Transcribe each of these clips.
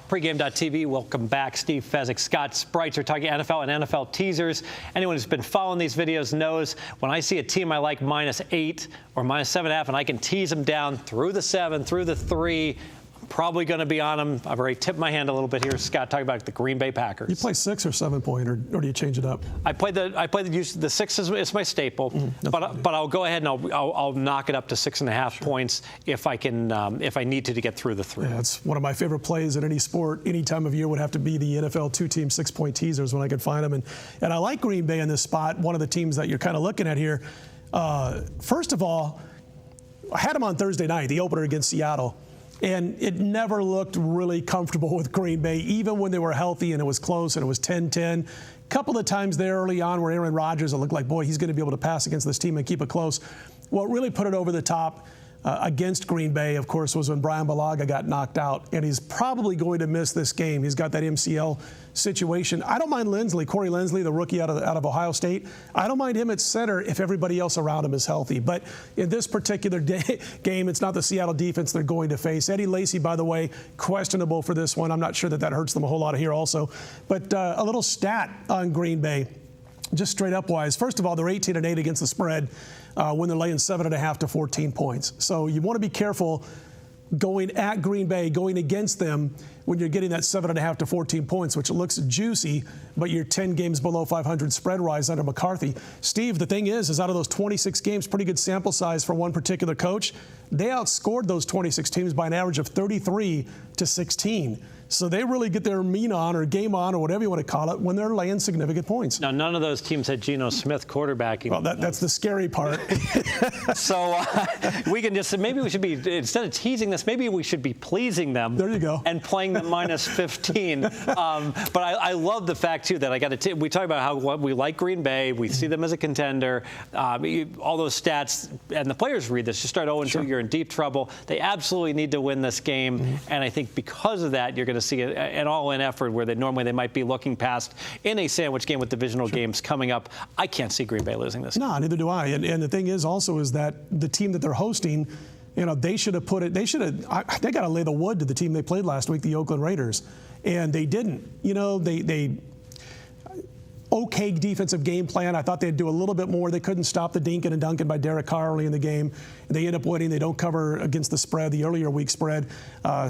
Pregame.tv, welcome back. Steve Fezzik, Scott Spreitzer talking NFL and NFL teasers. Anyone who's been following these videos knows when I see a team I like -8 or -7.5 and I can tease them down through the 7, through the 3, probably going to be on them. I've already tipped my hand a little bit here. Scott, talking about the Green Bay Packers. You play 6 or 7 point, or do you change it up? I play the 6 is my staple, but I'll go ahead and I'll knock it up to 6.5 points if I can if I need to get through the 3. Yeah, it's one of my favorite plays in any sport. Any time of year would have to be the NFL 2-team 6-point teasers when I could find them, and I like Green Bay in this spot. One of the teams that you're kind of looking at here. First of all, I had them on Thursday night, the opener against Seattle. And it never looked really comfortable with Green Bay, even when they were healthy and it was close and it was 10-10. A couple of times there early on where Aaron Rodgers, it looked like, boy, he's going to be able to pass against this team and keep it close. What really put it over the top against Green Bay, of course, was when Brian Bulaga got knocked out, and he's probably going to miss this game. He's got that MCL situation. I don't mind Corey Lindsley, the rookie out of Ohio State. I don't mind him at center if everybody else around him is healthy. But in this particular game, it's not the Seattle defense they're going to face. Eddie Lacy, by the way, questionable for this one. I'm not sure that hurts them a whole lot here also. But a little stat on Green Bay, just straight up wise. First of all, they're 18-8 against the spread when they're laying 7.5 to 14 points. So you want to be careful going at Green Bay, going against them when you're getting that 7.5 to 14 points, which looks juicy, but you're 10 games below 500 spread-wise under McCarthy. Steve, the thing is out of those 26 games, pretty good sample size for one particular coach, they outscored those 26 teams by an average of 33 to 16. So they really get their mean on or game on or whatever you want to call it when they're laying significant points. Now, none of those teams had Geno Smith quarterbacking. Well, that's the scary part. So we can just, maybe we should be, instead of teasing this, maybe we should be pleasing them. There you go. And playing them -15. But I love the fact, too, that we talk about how we like Green Bay. We see them as a contender. All those stats, and the players read this. You start 0-2, you're in deep trouble. They absolutely need to win this game. And I think because of that, you're going to see an all-in effort where normally they might be looking past in a sandwich game with divisional games coming up. I can't see Green Bay losing this game. No, neither do I. And the thing is also is that the team that they're hosting, they should have they got to lay the wood to the team they played last week, the Oakland Raiders. And they didn't. They okay defensive game plan. I thought they'd do a little bit more. They couldn't stop the dinking and dunking by Derek Carr early in the game. They end up winning. They don't cover against the spread, the earlier week spread.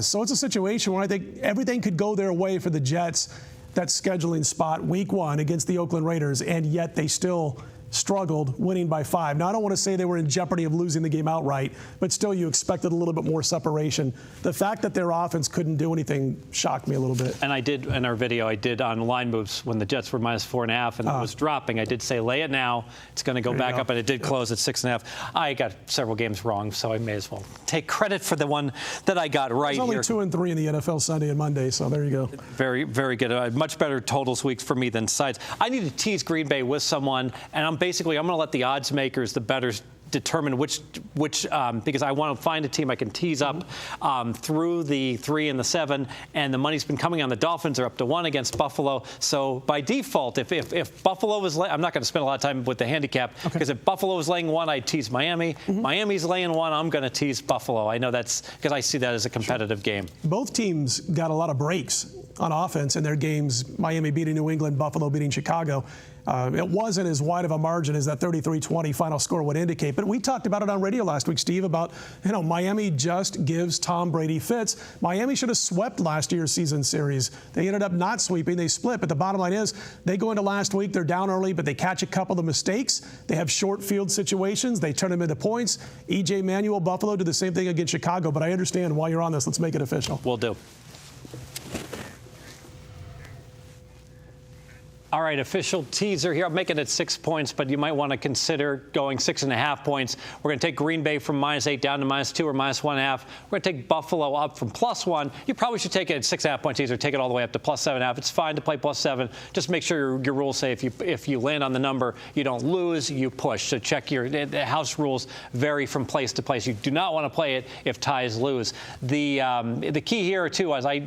So it's a situation where I think everything could go their way for the Jets, that scheduling spot week 1 against the Oakland Raiders, and yet they still struggled, winning by 5. Now, I don't want to say they were in jeopardy of losing the game outright, but still you expected a little bit more separation. The fact that their offense couldn't do anything shocked me a little bit. And I did, in our video, I did on line moves when the Jets were -4.5 and it was dropping. I did say lay it now. It's going to go back up, and it did close at 6.5. I got several games wrong, so I may as well take credit for the one that I got right here. There's only 2 and 3 in the NFL Sunday and Monday, so there you go. Very, very good. Much better totals weeks for me than sides. I need to tease Green Bay with someone, and I'm going to let the odds makers, the bettors, determine which because I want to find a team I can tease up through the 3 and the 7, and the money's been coming on the Dolphins. Are up to 1 against Buffalo. So by default, if Buffalo is, I'm not going to spend a lot of time with the handicap, because if Buffalo is laying 1, I'd tease Miami. Miami's laying 1, I'm going to tease Buffalo. I know that's because I see that as a competitive game. Both teams got a lot of breaks on offense in their games. Miami beating New England, Buffalo beating Chicago. It wasn't as wide of a margin as that 33-20 final score would indicate. But we talked about it on radio last week, Steve, about, Miami just gives Tom Brady fits. Miami should have swept last year's season series. They ended up not sweeping. They split. But the bottom line is they go into last week. They're down early, but they catch a couple of mistakes. They have short field situations. They turn them into points. E.J. Manuel, Buffalo did the same thing against Chicago. But I understand while you're on this, let's make it official. Will do. All right, official teaser here. I'm making it 6 points, but you might want to consider going 6.5 points. We're going to take Green Bay from -8 down to -2 or -1.5. We're going to take Buffalo up from +1. You probably should take it at 6.5 point teaser. Take it all the way up to +7.5. It's fine to play +7. Just make sure your rules say if you land on the number, you don't lose, you push. So check the house rules vary from place to place. You do not want to play it if ties lose. The key here too is I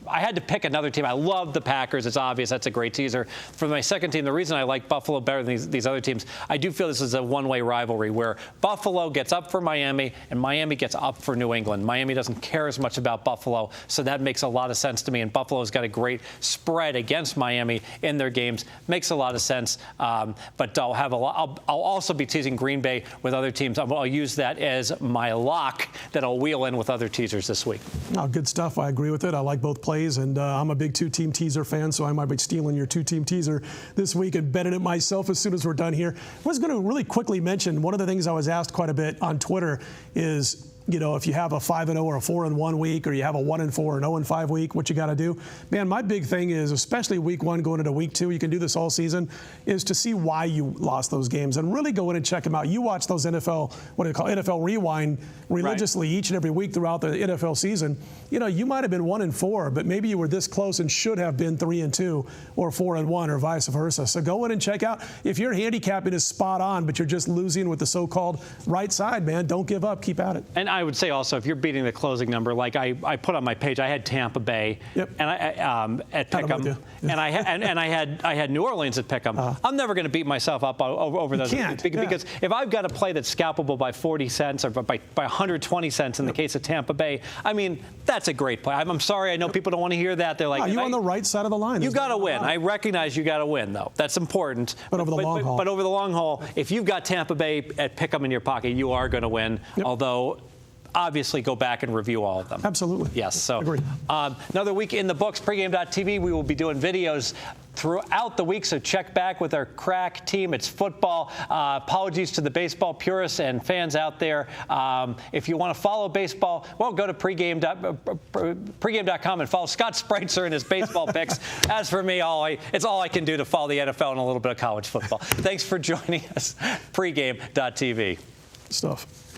had to pick another team. I love the Packers. It's obvious. That's a great teaser. For my second team, the reason I like Buffalo better than these other teams, I do feel this is a one-way rivalry where Buffalo gets up for Miami and Miami gets up for New England. Miami doesn't care as much about Buffalo, so that makes a lot of sense to me. And Buffalo's got a great spread against Miami in their games. Makes a lot of sense. But I'll also be teasing Green Bay with other teams. I'll use that as my lock that I'll wheel in with other teasers this week. Oh, good stuff. I agree with it. I like both plays, and I'm a big two-team teaser fan, so I might be stealing your two-team teaser this week and betting it myself as soon as we're done here. I was going to really quickly mention one of the things I was asked quite a bit on Twitter is, if you have a 5-0 or a 4-1 week, or you have a 1-4 or 0-5 week, what you got to do. Man, my big thing is, especially week 1 going into week 2, you can do this all season, is to see why you lost those games and really go in and check them out. You watch those NFL Rewind religiously each and every week throughout the NFL season. You might have been 1-4, but maybe you were this close and should have been 3-2 or 4-1 or vice versa. So go in and check out. If your handicapping is spot on, but you're just losing with the so-called right side, man, don't give up. Keep at it. And I would say also, if you're beating the closing number, like I put on my page, I had Tampa Bay and at Pick'em, and I had New Orleans at Pick'em. I'm never going to beat myself up over those because if I've got a play that's scalpable by 40 cents or by 120 cents in the case of Tampa Bay, I mean, that's a great play. I'm sorry, I know people don't want to hear that. They're like, you're on the right side of the line. You got to win. I recognize you got to win, though. That's important. But over the long haul. But over the long haul, if you've got Tampa Bay at Pick'em in your pocket, you are going to win. Although, obviously, go back and review all of them. Absolutely. Yes. So agreed. Another week in the books. Pregame.tv. We will be doing videos throughout the week, so check back with our crack team. It's football. Apologies to the baseball purists and fans out there. If you want to follow baseball, well, go to pregame.com and follow Scott Spreitzer and his baseball picks. As for me, it's all I can do to follow the NFL and a little bit of college football. Thanks for joining us. Pregame.tv. Stuff.